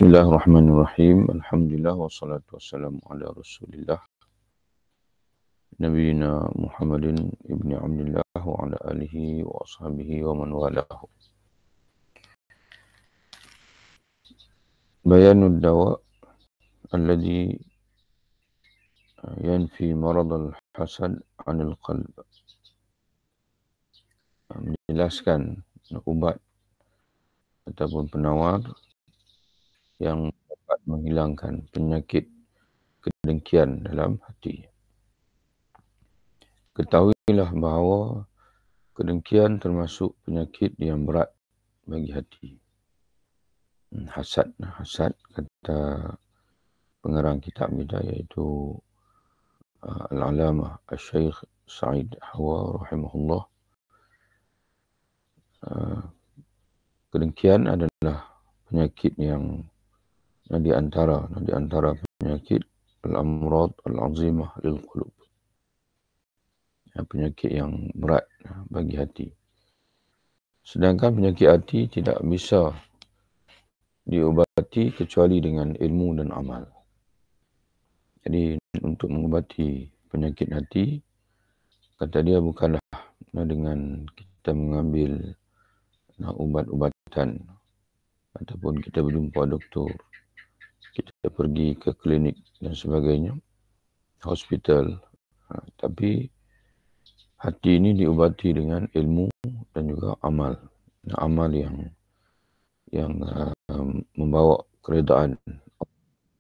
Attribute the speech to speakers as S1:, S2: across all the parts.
S1: Bismillahirrahmanirrahim. Alhamdulillah wassalatu wassalamu ala Rasulillah Nabiyina Muhammadin ibni Abdullah wa ala alihi wa ashabihi wa man walahu. Bayanud dawa alladhi yanfi marad al-hasad 'anil qalb. Menjelaskan ubat ataupun penawar yang dapat menghilangkan penyakit kedengkian dalam hati. Ketahuilah bahawa kedengkian termasuk penyakit yang berat bagi hati. Hasad kata pengarang kitab kita iaitu Al-Alamah Al-Syaikh Sa'id Hawa rahimahullah. Kedengkian adalah penyakit yang di antara penyakit al-amrad al-azimah lil qulub. Penyakit yang berat bagi hati. Sedangkan penyakit hati tidak bisa diubati kecuali dengan ilmu dan amal. Jadi untuk mengubati penyakit hati, kata dia bukanlah dengan kita mengambil ubat-ubatan ataupun kita berjumpa doktor, kita pergi ke klinik dan sebagainya, hospital. Tapi hati ini diubati dengan ilmu dan juga amal. Amal yang membawa keredaan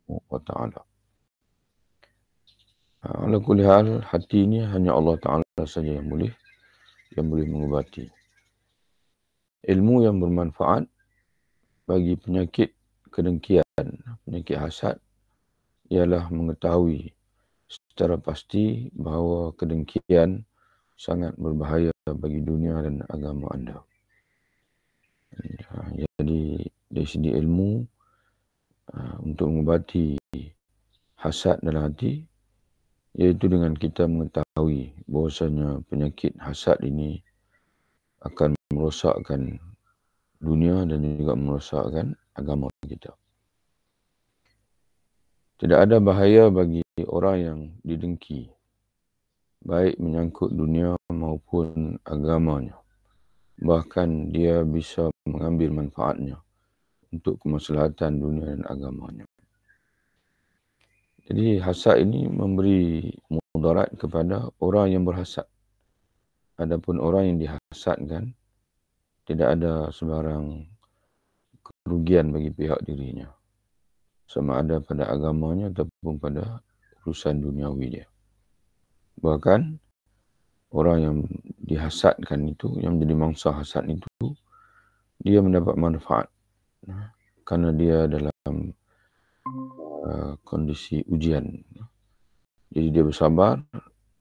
S1: Allah Ta'ala. Ala kulli hal, hati ini hanya Allah Ta'ala saja yang boleh mengubati. Ilmu yang bermanfaat bagi penyakit kedengkian, penyakit hasad, ialah mengetahui secara pasti bahawa kedengkian sangat berbahaya bagi dunia dan agama anda. Jadi dari segi ilmu, untuk mengubati hasad dalam hati, iaitu dengan kita mengetahui bahawasanya penyakit hasad ini akan merosakkan dunia dan juga merosakkan agama kita. Tidak ada bahaya bagi orang yang didengki, baik menyangkut dunia maupun agamanya. Bahkan dia bisa mengambil manfaatnya untuk kemaslahatan dunia dan agamanya. Jadi hasad ini memberi mudarat kepada orang yang berhasad. Adapun orang yang dihasadkan, tidak ada sebarang kerugian bagi pihak dirinya, sama ada pada agamanya ataupun pada urusan duniawi dia. Bahkan orang yang dihasadkan itu, yang menjadi mangsa hasad itu, dia mendapat manfaat karena dia dalam kondisi ujian. Jadi dia bersabar.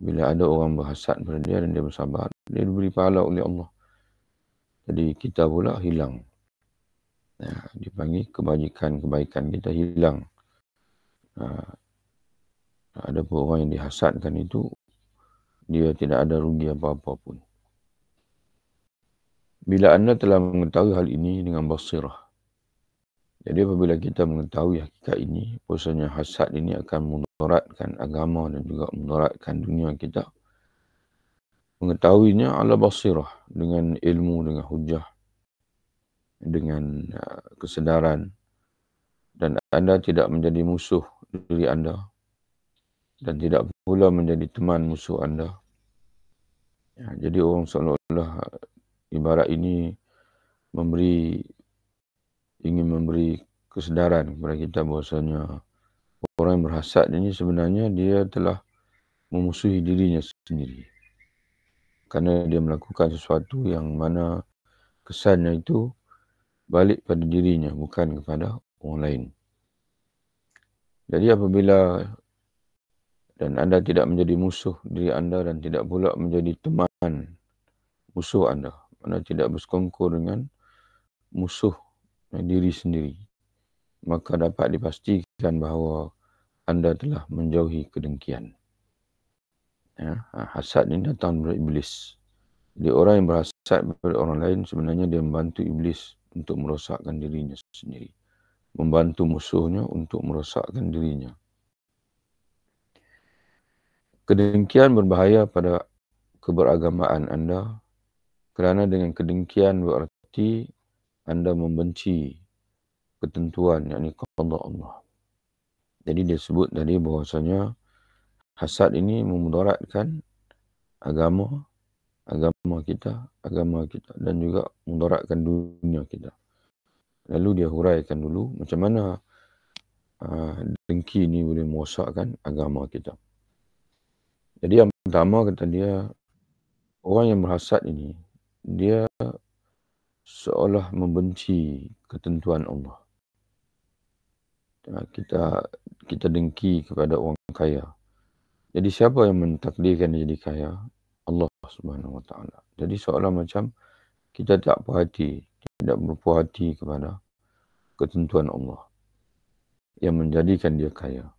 S1: Bila ada orang berhasad pada dia dan dia bersabar, dia diberi pahala oleh Allah. Jadi kita pula hilang. Dipanggil kebaikan kita hilang. Ada pun orang yang dihasadkan itu, dia tidak ada rugi apa-apa pun. Bila anda telah mengetahui hal ini dengan basirah, jadi apabila kita mengetahui hakikat ini, bahwasanya hasad ini akan mudaratkan agama dan juga mudaratkan dunia kita, mengetahuinya ala basirah, dengan ilmu, dengan hujah, dengan kesedaran, dan anda tidak menjadi musuh diri anda dan tidak pula menjadi teman musuh anda. Jadi orang seolah-olah ibarat ini ingin memberi kesedaran kepada kita bahwasanya orang yang berhasad ini sebenarnya dia telah memusuhi dirinya sendiri. Kerana dia melakukan sesuatu yang mana kesannya itu balik pada dirinya, bukan kepada orang lain. Jadi apabila dan anda tidak menjadi musuh diri anda dan tidak pula menjadi teman musuh anda, anda tidak bersekongkol dengan musuh diri sendiri, maka dapat dipastikan bahawa anda telah menjauhi kedengkian. Hasad ini datang dari iblis. Jadi orang yang berhasad kepada orang lain sebenarnya dia membantu iblis untuk merosakkan dirinya sendiri. membantu musuhnya untuk merosakkan dirinya. Kedengkian berbahaya pada keberagamaan anda kerana dengan kedengkian berarti anda membenci ketentuan, yakni qada Allah. Jadi dia sebut tadi bahwasanya hasad ini memudaratkan agama kita dan juga memudaratkan dunia kita. Lalu dia huraikan dulu macam mana dengki ini boleh merosakkan agama kita. Jadi yang pertama kata dia, orang yang berhasad ini dia seolah membenci ketentuan Allah. Kita dengki kepada orang kaya. Jadi siapa yang mentakdirkan dia jadi kaya? Allah Subhanahu Wa Taala. Jadi seolah macam kita tak berpuas hati kepada ketentuan Allah yang menjadikan dia kaya.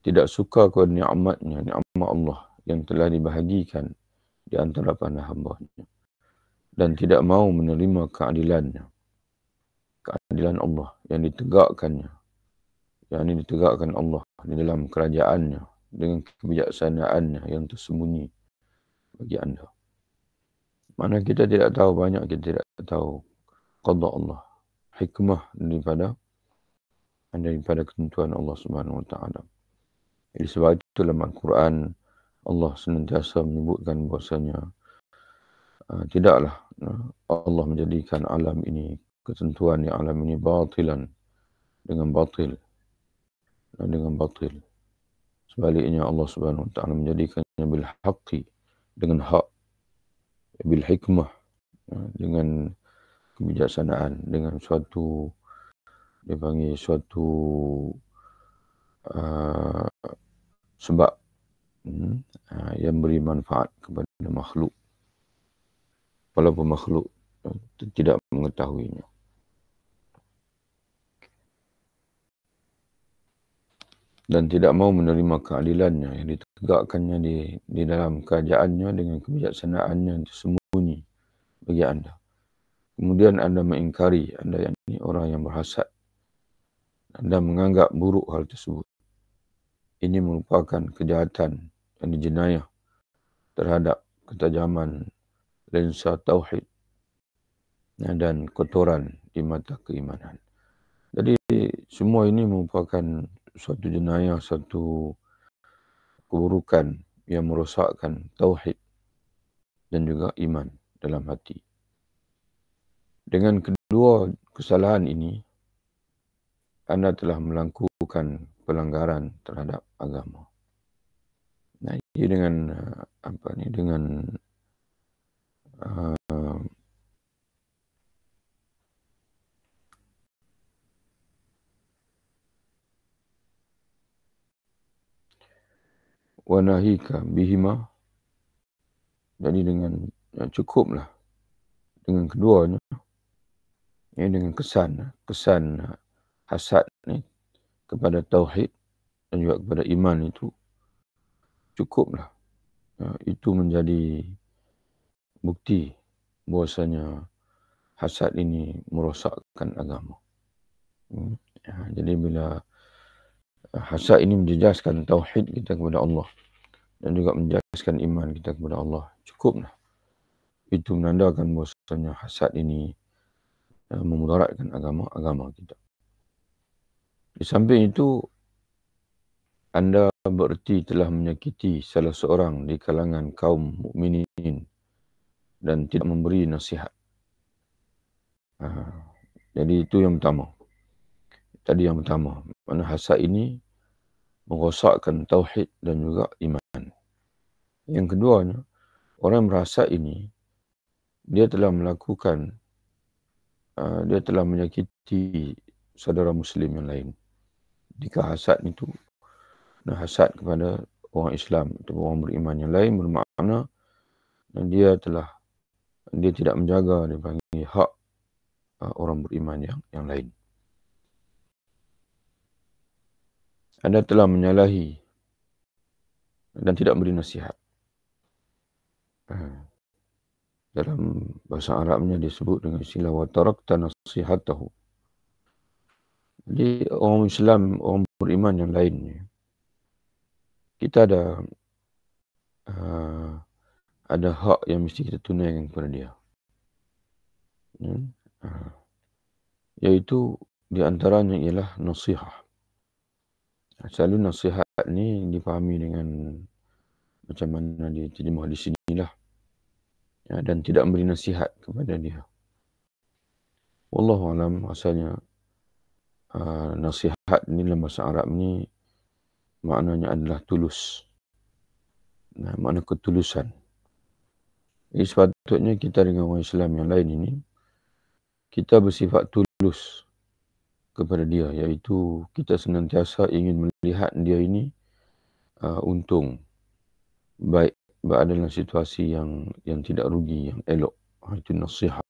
S1: Tidak suka kepada nikmat Allah yang telah dibahagikan di antara para hamba-Nya. Dan tidak mau menerima keadilan Allah yang ditegakkannya. Yang ini ditegakkan Allah di dalam kerajaannya dengan kebijaksanaannya yang tersembunyi bagi anda. Mana kita tidak tahu, banyak kita tidak tahu qada Allah, hikmah daripada ketentuan Allah Subhanahu Wa Taala. Jadi sebab itu dalam Al-Quran Allah senantiasa menyebutkan bahasanya tidaklah Allah menjadikan alam ini, ketentuan yang alam ini batilan, dengan batil. Sebaliknya Allah Subhanahu Wa Taala menjadikannya bil haqqi, dengan hak, bil hikmah, dengan kebijaksanaan, dengan suatu dipanggil suatu sebab yang beri manfaat kepada makhluk walaupun makhluk tidak mengetahuinya. Dan tidak mau menerima keadilannya yang ditegakkannya di dalam kerajaannya dengan kebijaksanaannya yang tersembunyi bagi anda. Kemudian anda mengingkari, anda yang ini orang yang berhasad. Anda menganggap buruk hal tersebut. Ini merupakan kejahatan yang dijenayah terhadap ketajaman lensa tauhid dan kotoran di mata keimanan. Jadi semua ini merupakan suatu jenayah, suatu keburukan yang merosakkan tauhid dan juga iman dalam hati. Dengan kedua kesalahan ini, anda telah melakukan pelanggaran terhadap agama. Nah, ini dengan wanahika bihima, jadi dengan cukuplah dengan keduanya, ini dengan kesan hasad ni kepada tauhid dan juga kepada iman itu cukuplah. Itu menjadi bukti bahwasanya hasad ini merosakkan agama. Jadi bila hasad ini menjejaskan tauhid kita kepada Allah dan juga menjejaskan iman kita kepada Allah, cukuplah. Itu menandakan bahwasanya hasad ini memudaratkan agama kita. Di samping itu, anda bererti telah menyakiti salah seorang di kalangan kaum mukminin dan tidak memberi nasihat. Jadi itu yang pertama. Tadi yang pertama, mana hasad ini merosakkan tauhid dan juga iman. Yang keduanya, orang yang berhasad ini dia telah menyakiti saudara muslim yang lain. Jika hasad itu hasad kepada orang Islam atau orang beriman yang lain, bermakna dia tidak menjaga dipanggil hak orang beriman yang lain. Anda telah menyalahi dan tidak beri nasihat. Dalam bahasa Arabnya disebut dengan istilah wa tarakta nasihatahu. Jadi orang Islam, orang beriman yang lain ni, kita ada hak yang mesti kita tunaikan kepada dia. Iaitu di antaranya ialah nasihat. Selalu nasihat ni dipahami dengan macam mana diterjemah di sinilah. Dan tidak memberi nasihat kepada dia. Wallahualam, asalnya nasihat ni dalam bahasa Arab ni maknanya adalah tulus. Makna ketulusan. Jadi sepatutnya kita dengan orang Islam yang lain ini, kita bersifat tulus kepada dia, iaitu kita senantiasa ingin melihat dia ini untung, baik berada dalam situasi yang tidak rugi, yang elok. Itu nasihat.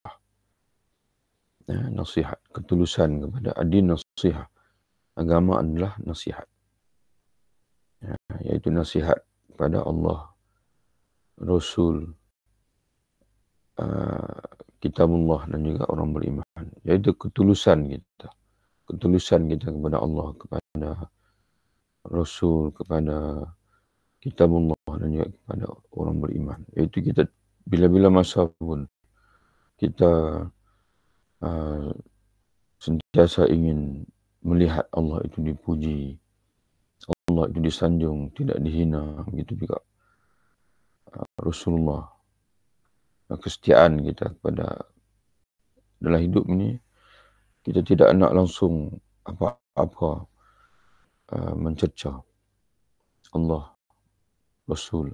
S1: Nasihat, ketulusan kepada adin nasihat. Agama adalah nasihat. Iaitu nasihat kepada Allah, Rasul, kitabullah dan juga orang beriman. Iaitu ketulusan kita. Ketulusan kita kepada Allah, kepada Rasul, kepada kitabullah dan juga kepada orang beriman. Iaitu kita bila-bila masa pun kita sentiasa ingin melihat Allah itu dipuji, Allah itu disanjung, tidak dihina. Begitu juga Rasulullah. Kesetiaan kita kepada dalam hidup ini, kita tidak nak langsung apa-apa mencerca Allah, Rasul,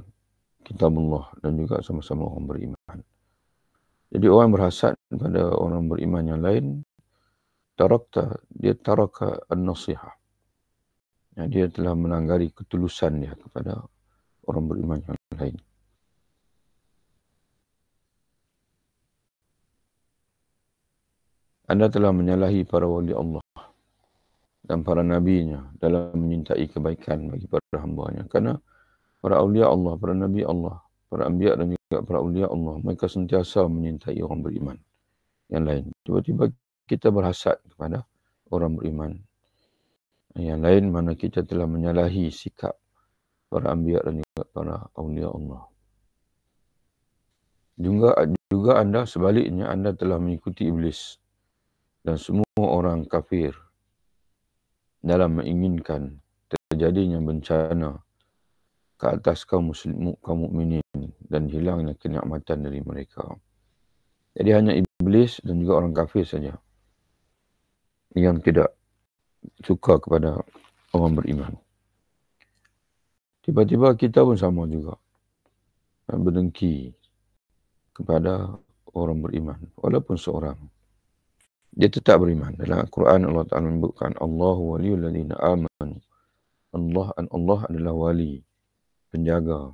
S1: kitabullah dan juga sama-sama orang beriman. Jadi orang berhasad pada orang beriman yang lain, dia taraka an-nasihah. Dia telah menanggari ketulusan dia kepada orang beriman yang lain. Anda telah menyalahi para wali Allah dan para nabinya dalam menyintai kebaikan bagi para hamba-Nya. Karena para awliya Allah, para nabi Allah, para anbiya dan juga para awliya Allah, mereka sentiasa menyintai orang beriman yang lain. Tiba-tiba kita berhasad kepada orang beriman yang lain, mana kita telah menyalahi sikap para anbiya dan juga para awliya Allah. Juga anda sebaliknya, anda telah mengikuti iblis dan semua orang kafir dalam menginginkan terjadinya bencana ke atas kaum mukminin dan hilangnya kenikmatan dari mereka. Jadi hanya iblis dan juga orang kafir saja yang tidak suka kepada orang beriman. Tiba-tiba kita pun sama juga berdengki kepada orang beriman, walaupun seorang. Dia tetap beriman. Dalam Al-Quran Allah Ta'ala menyebutkan Allahu waliyul ladzina amanu. Allah adalah wali, penjaga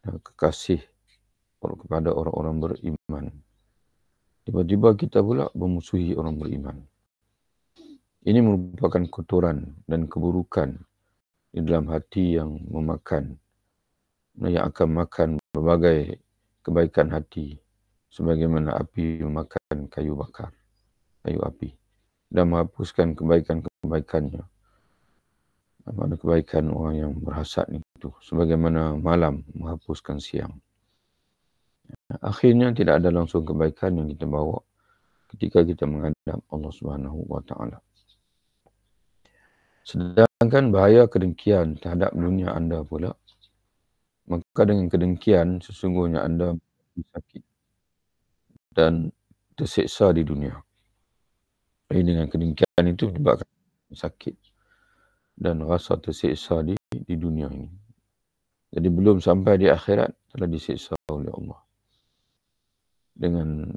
S1: dan kekasih kepada orang-orang beriman. Tiba-tiba kita pula memusuhi orang beriman. Ini merupakan kotoran dan keburukan di dalam hati yang akan makan berbagai kebaikan hati, sebagaimana api memakan kayu api, dan menghapuskan kebaikan-kebaikannya. Mana kebaikan orang yang berhasad itu, sebagaimana malam menghapuskan siang. Akhirnya tidak ada langsung kebaikan yang kita bawa ketika kita menghadap Allah Subhanahu wa Ta'ala. Sedangkan bahaya kedengkian terhadap dunia anda pula, maka dengan kedengkian sesungguhnya anda sakit dan terseksa di dunia. Dengan kedengkian itu menyebabkan sakit dan rasa terseksa di dunia ini. Jadi belum sampai di akhirat telah diseksa oleh Allah.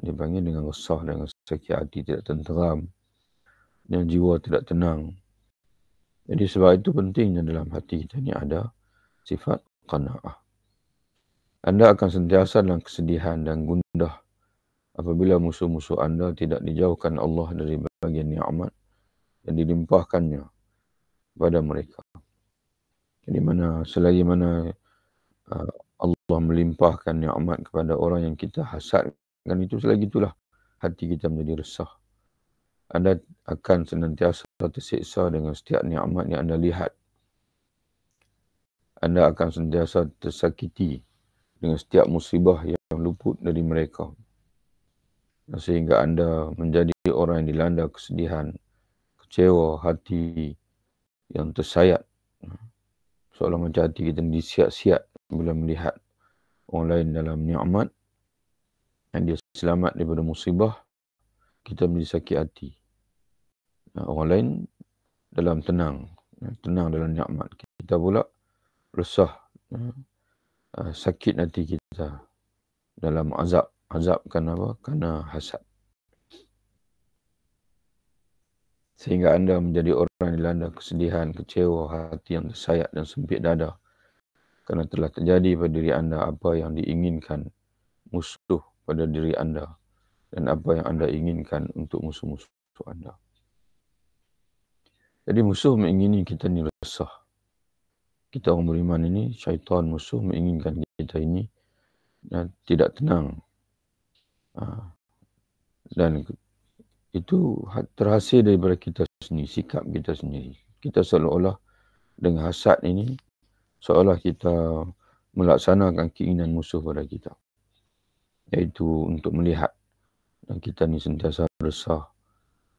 S1: Dipanggil dengan resah, dengan sakit hati, tidak tenteram, dan jiwa tidak tenang. Jadi sebab itu pentingnya dalam hati kita ini ada sifat qanaah. Anda akan sentiasa dalam kesedihan dan gundah apabila musuh-musuh anda tidak dijauhkan Allah dari bagian nikmat yang dilimpahkannya kepada mereka. Jadi selagi mana Allah melimpahkan nikmat kepada orang yang kita hasadkan itu, selagi itulah hati kita menjadi resah. Anda akan senantiasa tersiksa dengan setiap nikmat yang anda lihat. Anda akan sentiasa tersakiti dengan setiap musibah yang luput dari mereka. Sehingga anda menjadi orang yang dilanda kesedihan, kecewa, hati yang tersayat. Seolah macam hati kita disiat-siat bila melihat orang lain dalam nikmat yang dia selamat daripada musibah, kita menjadi sakit hati. Orang lain dalam tenang dalam nikmat. Kita pula resah, sakit hati kita dalam azab. Azab kerana apa? Kerana hasad. Sehingga anda menjadi orang yang dilanda kesedihan, kecewa, hati yang tersayat dan sempit dada. Kerana telah terjadi pada diri anda apa yang diinginkan musuh pada diri anda. Dan apa yang anda inginkan untuk musuh-musuh anda. Jadi musuh mengingini kita ni resah. Kita orang beriman ini, syaitan musuh menginginkan kita ini tidak tenang. Dan itu terhasil daripada kita sendiri, sikap kita sendiri. Kita seolah-olah dengan hasad ini, seolah kita melaksanakan keinginan musuh pada kita. Iaitu untuk melihat dan kita ni sentiasa resah,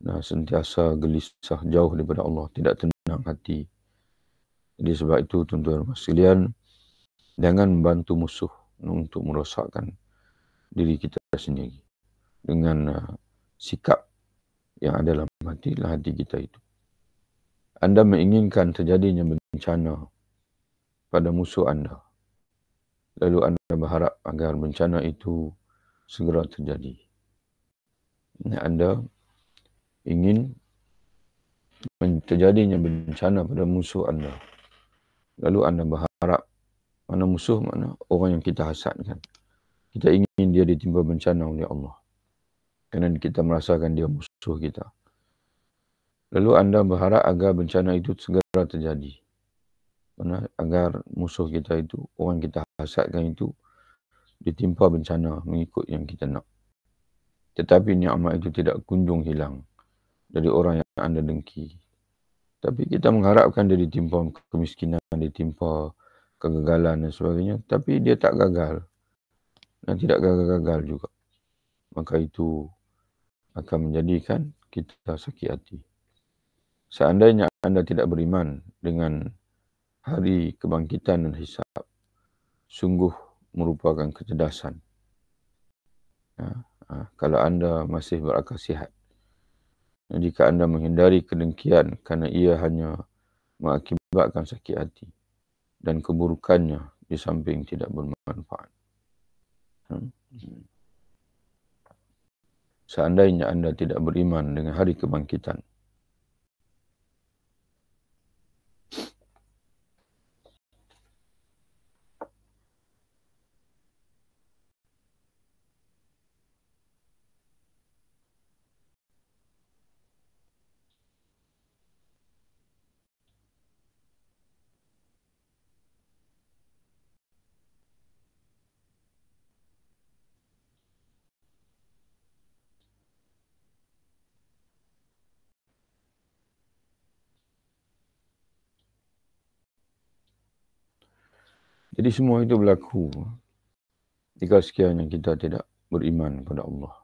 S1: sentiasa gelisah jauh daripada Allah, tidak tenang hati. Jadi sebab itu tuan-tuan sekalian, jangan membantu musuh untuk merosakkan diri kita sendiri dengan sikap yang ada dalam hati kita itu. Anda menginginkan terjadinya bencana pada musuh anda. Lalu anda berharap agar bencana itu segera terjadi. Anda ingin terjadinya bencana pada musuh anda. Lalu anda berharap, mana musuh, mana orang yang kita hasadkan. Kita ingin dia ditimpa bencana oleh Allah. Kerana kita merasakan dia musuh kita. Lalu anda berharap agar bencana itu segera terjadi. Agar musuh kita itu, orang kita hasadkan itu, ditimpa bencana mengikut yang kita nak. Tetapi nikmat itu tidak kunjung hilang dari orang yang anda dengki. Tapi kita mengharapkan dia ditimpa kemiskinan, ditimpa kegagalan dan sebagainya. Tapi dia tak gagal. Dan tidak gagal-gagal juga. Maka itu akan menjadikan kita sakit hati. Seandainya anda tidak beriman dengan hari kebangkitan dan hisab, sungguh merupakan kecerdasan. Kalau anda masih berakal sihat. Jika anda menghindari kedengkian kerana ia hanya mengakibatkan sakit hati dan keburukannya di samping tidak bermanfaat. Seandainya anda tidak beriman dengan hari kebangkitan, jadi semua itu berlaku jika sekiranya kita tidak beriman kepada Allah.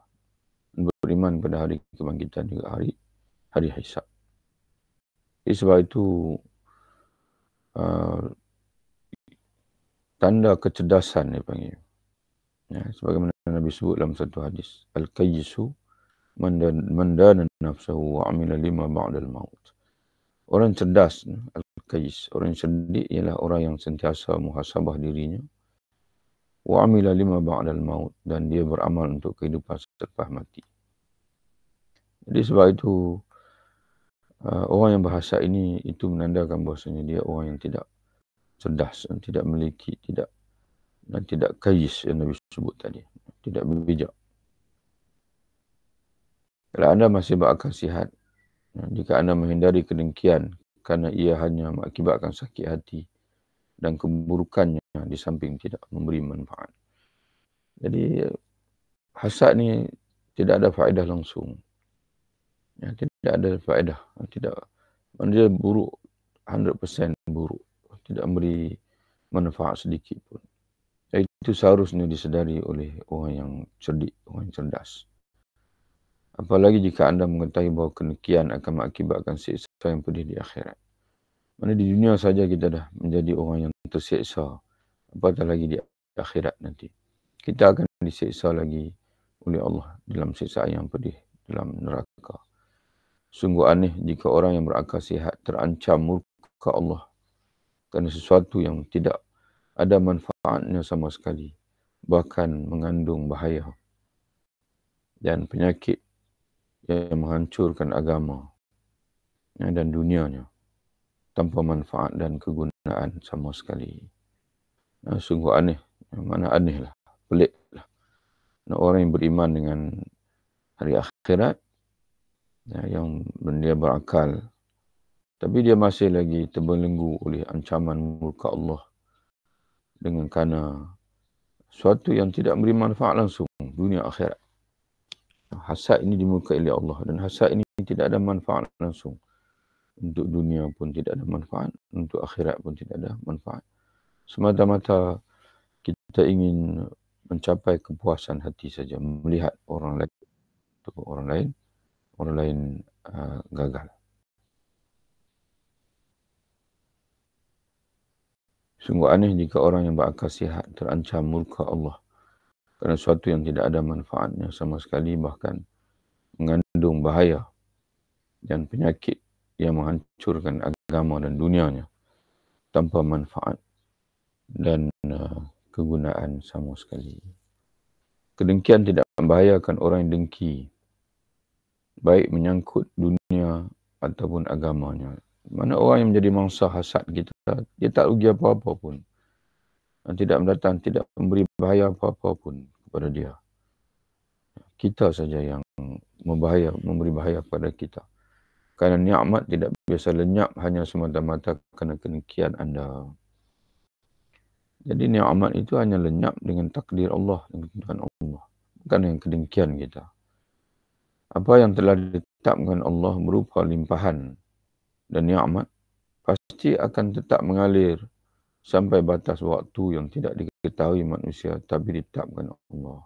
S1: Beriman pada hari kebangkitan juga hari hisab. Jadi sebab itu tanda kecerdasan dia panggil. Sebagaimana Nabi sebut dalam satu hadis, Al-Qayyisu man dana nafsahu wa amila lima ba'dal maut. Orang cerdas, Al-Qayyis, orang yang cerdik ialah orang yang sentiasa muhasabah dirinya. Wa amila lima ba'dal maut, dan dia beramal untuk kehidupan selepas mati. Jadi sebab itu orang yang berhasad ini itu menandakan bahasanya dia orang yang tidak cerdas dan tidak memiliki, tidak qayyis yang Nabi sebut tadi, tidak bijak. Kalau anda masih berakal sihat, jika anda menghindari kedengkian kerana ia hanya mengakibatkan sakit hati dan keburukannya di samping tidak memberi manfaat. Jadi hasad ni tidak ada faedah langsung. Ya, tidak ada faedah. Tidak, dia buruk, 100% buruk. Tidak memberi manfaat sedikit pun. Itu seharusnya disedari oleh orang yang cerdik, orang yang cerdas. Apalagi jika anda mengetahui bahawa kedengkian akan mengakibatkan siksa yang pedih di akhirat. Mana di dunia saja kita dah menjadi orang yang tersiksa. Apatah lagi di akhirat nanti. Kita akan disiksa lagi oleh Allah dalam siksaan yang pedih dalam neraka. Sungguh aneh jika orang yang berakal sihat terancam murka Allah kerana sesuatu yang tidak ada manfaatnya sama sekali, bahkan mengandung bahaya dan penyakit yang menghancurkan agama dan dunianya tanpa manfaat dan kegunaan sama sekali. Sungguh aneh, mana aneh lah, pelik lah. Orang yang beriman dengan hari akhirat, yang dia berakal, tapi dia masih lagi terbelenggu oleh ancaman murka Allah dengan kerana suatu yang tidak memberi manfaat langsung dunia akhirat. Hasad ini dimurkai oleh Allah dan hasad ini tidak ada manfaat langsung. Untuk dunia pun tidak ada manfaat, untuk akhirat pun tidak ada manfaat. Semata-mata kita ingin mencapai kepuasan hati saja, melihat orang lain gagal. Sungguh aneh jika orang yang berakal sihat terancam murka Allah kerana sesuatu yang tidak ada manfaatnya sama sekali, bahkan mengandung bahaya dan penyakit yang menghancurkan agama dan dunianya tanpa manfaat dan kegunaan sama sekali. Kedengkian tidak membahayakan orang yang dengki, baik menyangkut dunia ataupun agamanya. Mana orang yang menjadi mangsa hasad kita, dia tak rugi apa-apa pun. Tidak mendatang, tidak memberi bahaya apa-apa pun kepada dia. Kita saja yang memberi bahaya kepada kita. Kerana nikmat tidak biasa lenyap hanya semata-mata kerana kedengkian anda. Jadi nikmat itu hanya lenyap dengan takdir Allah, dengan ketentuan Allah. Bukan dengan kedengkian kita. Apa yang telah ditetapkan Allah berupa limpahan dan nikmat pasti akan tetap mengalir sampai batas waktu yang tidak diketahui manusia tapi ditetapkan Allah.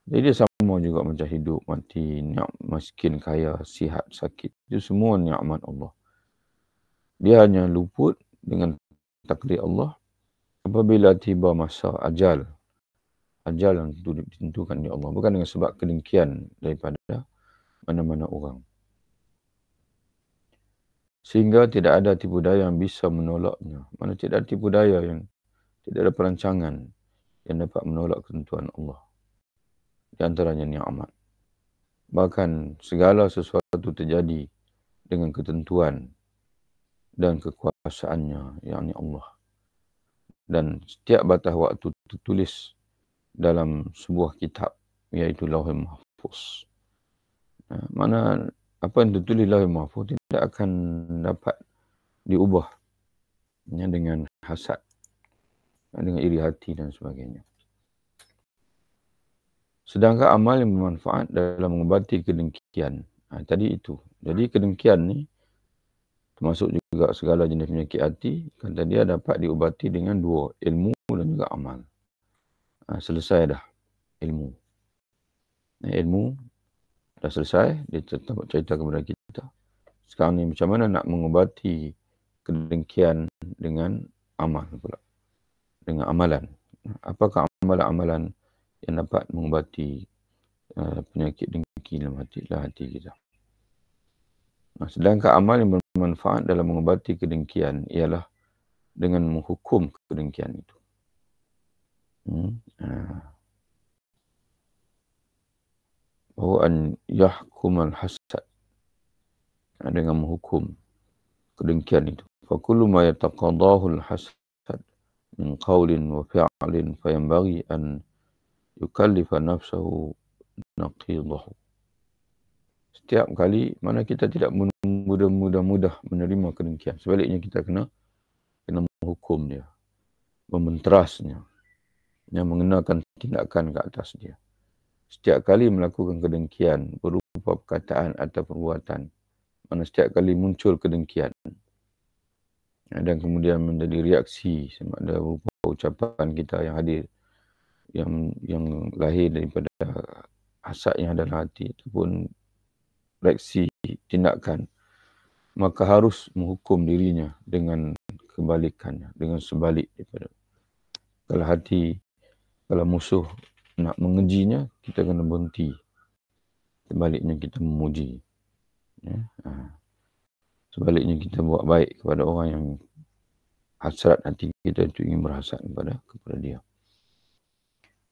S1: Jadi dia sama juga macam hidup, mati, miskin, kaya, sihat, sakit. Itu semua nikmat Allah. Dia hanya luput dengan takdir Allah apabila tiba masa ajal. Ajal yang ditentukan oleh Allah. Bukan dengan sebab kedengkian daripada mana-mana orang. Sehingga tidak ada tipu daya yang bisa menolaknya. Mana tidak ada tipu daya yang tidak ada perancangan yang dapat menolak ketentuan Allah. Di antaranya nikmat. Bahkan segala sesuatu terjadi dengan ketentuan dan kekuasaannya, yakni Allah. Dan setiap batas waktu tertulis dalam sebuah kitab, iaitu Lauhul Mahfuz. Mana apa yang tertulis Lauhul Mahfuz tidak akan dapat diubah dengan hasad, dengan iri hati dan sebagainya. Sedangkan amal yang bermanfaat dalam mengobati kedengkian. Tadi itu. Jadi kedengkian ni termasuk juga segala jenis penyakit hati, kata dia dapat diubati dengan dua, ilmu dan juga amal. Selesai dah ilmu. Ilmu dah selesai, dia cerita kepada kita. Sekarang ni macam mana nak mengobati kedengkian dengan amal pula. Dengan amalan. Apakah amalan-amalan yang dapat mengobati penyakit dengki dalam hati kita. Sedangkan amal yang bermanfaat dalam mengobati kedengkian ialah dengan menghukum kedengkian itu. Bahawa an yahkumal hasad, dengan menghukum kedengkian itu. Fakullu ma yataqadahu al-hasad min qawlin wa fi'lin fayanbaghi an yukallifa nafsahu naqidahu. Setiap kali mana kita tidak mudah menerima kedengkian. Sebaliknya kita kena menghukum dia, mementerasnya, yang mengenakan tindakan ke atas dia. setiap kali melakukan kedengkian berupa perkataan atau perbuatan, mana setiap kali muncul kedengkian dan kemudian menjadi reaksi sama ada berupa ucapan kita yang hadir, yang lahir daripada hasad yang ada dalam hati ataupun reaksi tindakan, maka harus menghukum dirinya dengan kebalikannya, dengan sebalik daripada. Kalau hati, kalau musuh nak mengejinya, kita kena berhenti. Sebaliknya kita memuji. Ya. Sebaliknya kita buat baik kepada orang yang hasrat hati kita itu ingin berhasad kepada dia.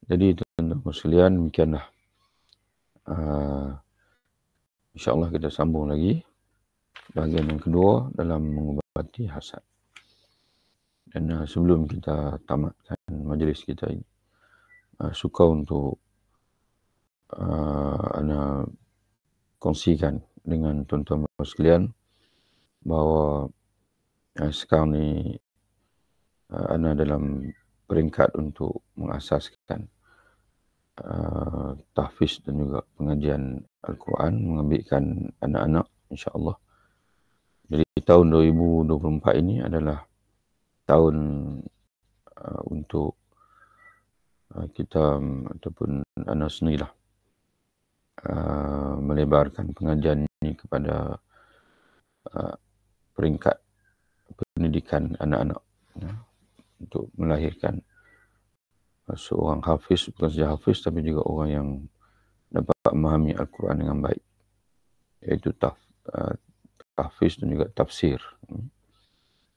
S1: Jadi tuan-tuan sekalian, demikianlah. InsyaAllah kita sambung lagi bahagian yang kedua dalam mengubati hasad. Dan sebelum kita tamatkan majlis kita ini, suka untuk ana kongsikan dengan tuan-tuan sekalian bahawa sekarang ni ana dalam peringkat untuk mengasaskan tahfiz dan juga pengajian Al-Quran, mengambilkan anak-anak insya-Allah. Jadi tahun 2024 ini adalah tahun untuk kita ataupun ana sendirilah melebarkan pengajian ini kepada peringkat pendidikan anak-anak, ya, untuk melahirkan seorang hafiz, bukan saja hafiz tapi juga orang yang dapat memahami Al-Quran dengan baik, iaitu tahfiz dan juga tafsir.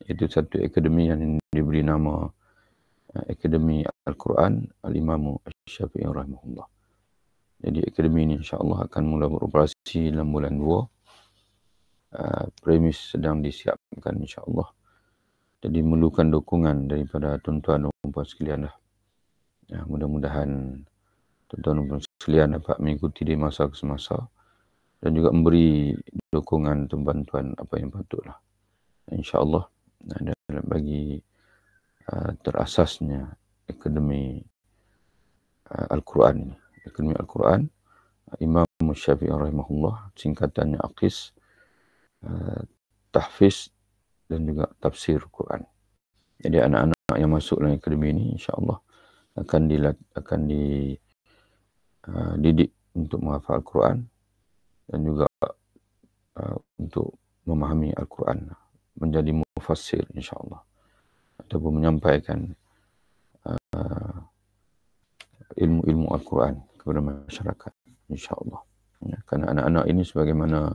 S1: Itu satu akademi yang diberi nama Akademi Al-Quran Al-Imam Asy-Syafi'i rahimahullah. Jadi akademi ini insya-Allah akan mula beroperasi dalam bulan 2. Premis sedang disiapkan insya-Allah. Jadi memerlukan dukungan daripada tuan-tuan dan puan sekalian lah. Ya, mudah-mudahan tuan-tuan dan puan sekalian dapat mengikuti di masa ke semasa dan juga memberi dukungan dan bantuan apa yang patutlah. InsyaAllah bagi terasasnya Akademi Al-Quran ini. Akademi Al-Quran Imam Syafi'i rahimahullah, singkatannya AQIS, tahfiz dan juga tafsir Quran. Jadi anak-anak yang masuk dalam akademi ini insya-Allah akan dididik untuk menghafal Al-Quran dan juga untuk memahami Al-Quran, menjadi mufassir insya-Allah, ataupun menyampaikan ilmu-ilmu Al-Quran kepada masyarakat insya-Allah. Ya, karena anak-anak ini sebagaimana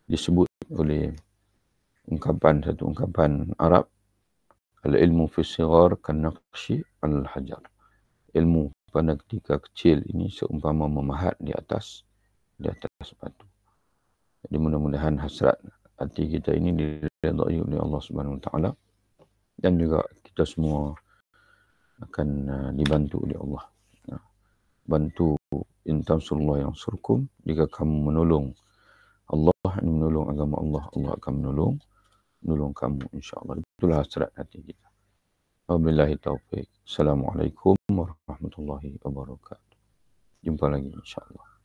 S1: disebut oleh satu ungkapan Arab, al-ilmu fi sighar kan-naqshi al-hajar. Ilmu pada ketika kecil ini seumpama memahat di atas batu. Jadi mudah-mudahan hasrat hati kita ini diridai oleh Allah Subhanahu Wa Taala, dan juga kita semua akan dibantu oleh Allah. Bantu in tansurullah yansurkum, jika kamu menolong Allah, ini menolong agama Allah, Allah akan menolong kamu insya-Allah. Itulah hasrat hati kita. Wabillahi taufiq. Assalamualaikum warahmatullahi wabarakatuh. Jumpa lagi insya-Allah.